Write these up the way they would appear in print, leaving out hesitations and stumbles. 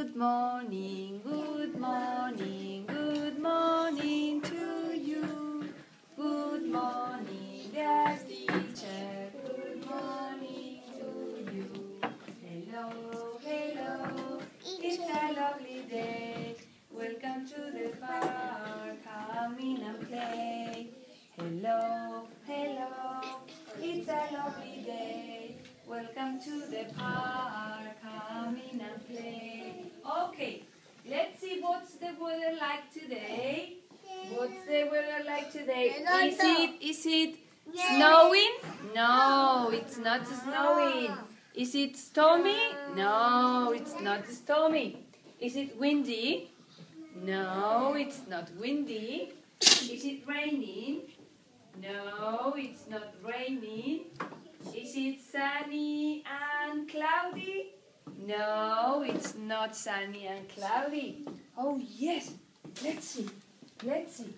Good morning, good morning, good morning to you. Good morning, dear teacher. Good morning to you. Hello, hello, it's a lovely day. Welcome to the park, come in and play. Hello, hello, it's a lovely day. Welcome to the park, come in and play. Okay, let's see what's the weather like today. What's the weather like today? Is it snowing? No, it's not snowing. Is it stormy? No, it's not stormy. Is it windy? No, it's not windy. Is it raining? No, it's not raining. Is it sunny and cloudy? No, it's not sunny and cloudy. Oh yes, let's see. Let's see.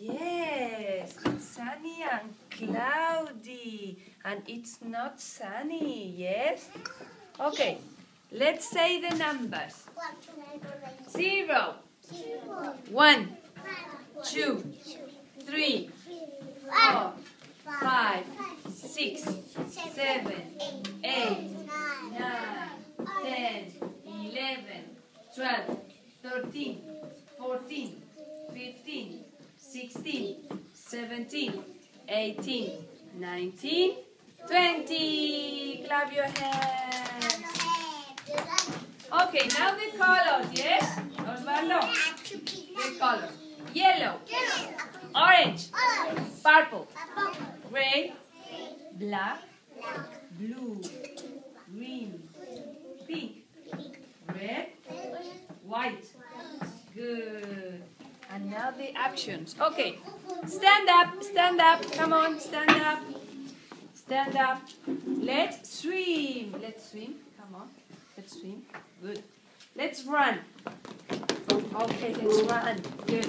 Yes, it's sunny and cloudy. And it's not sunny, yes? Okay, let's say the numbers. 0, 1, 2, 3, 4, 5, 6, 7, 8, 9, 10, 11, 12, 13, 14, 15, 16, 17, 18, 19, 20. Clap your hands. Okay, now the colors, yes? Osvaldo? The color. Yellow, orange, purple, gray, black, blue, green, pink, red, white. Good. And now the actions. Okay. Stand up. Come on, stand up. Stand up. Let's swim. Let's swim. Come on. Let's swim. Good. Let's run. Okay, let's run. Good.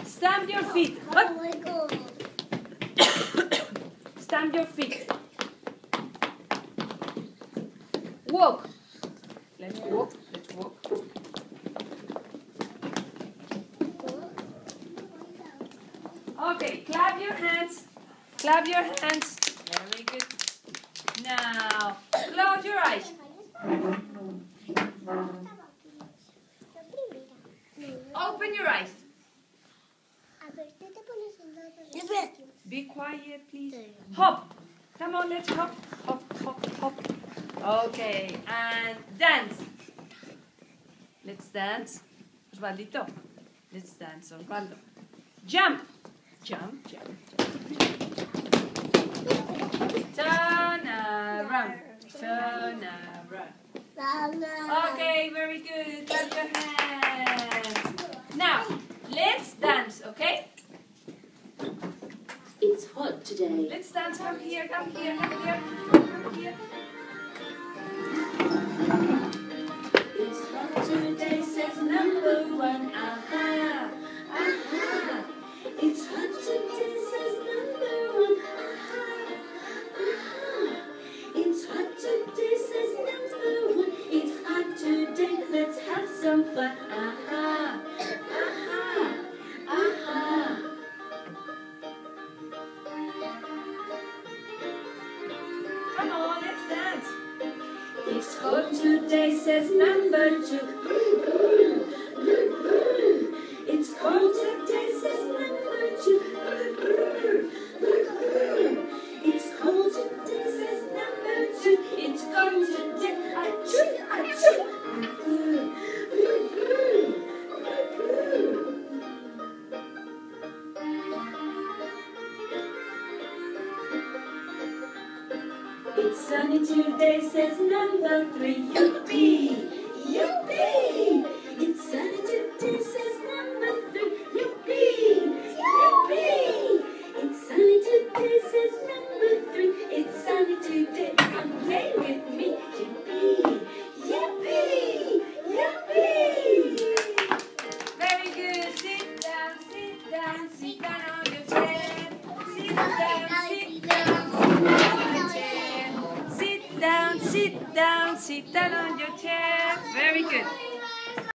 Stamp your feet. Up. Stamp your feet. Walk. Let's walk. Let's walk. Okay, clap your hands. Clap your hands. Very good. Now, close your eyes. Open your eyes. Be quiet, please. Hop. Come on, let's hop. Hop, hop, hop. Okay, and dance. Let's dance. Osvaldito. Let's dance, Osvaldo. Jump. Jump, jump, jump. Turn around. Turn around. Okay, very good. Clap your hands. Now, let's dance, okay? It's hot today. Let's dance. Come here, come here, come here. Come here. It's hot today, says number 1. Aha, aha. It's hot today, says number 1. Aha, aha. It's hot today, says number 1. It's hot today, let's have some fun. Aha, aha, aha. Come on, let's dance. It's hot today, says number 2. It's cold today, says number 2. It's cold today, says number 2. It's cold today, achoo, achoo. It's sunny today, says number 3. Yippee! Yippee! It's sunny today, says number 3. Yippee! Yippee! It's sunny today, says number 3. It's sunny today, come play with me. Yippee! Yippee! Yippee! Very good. Sit down, sit down, sit down on your chair. Sit down, sit down, sit down on your chair. Sit down, Sit down on your chair. Very good.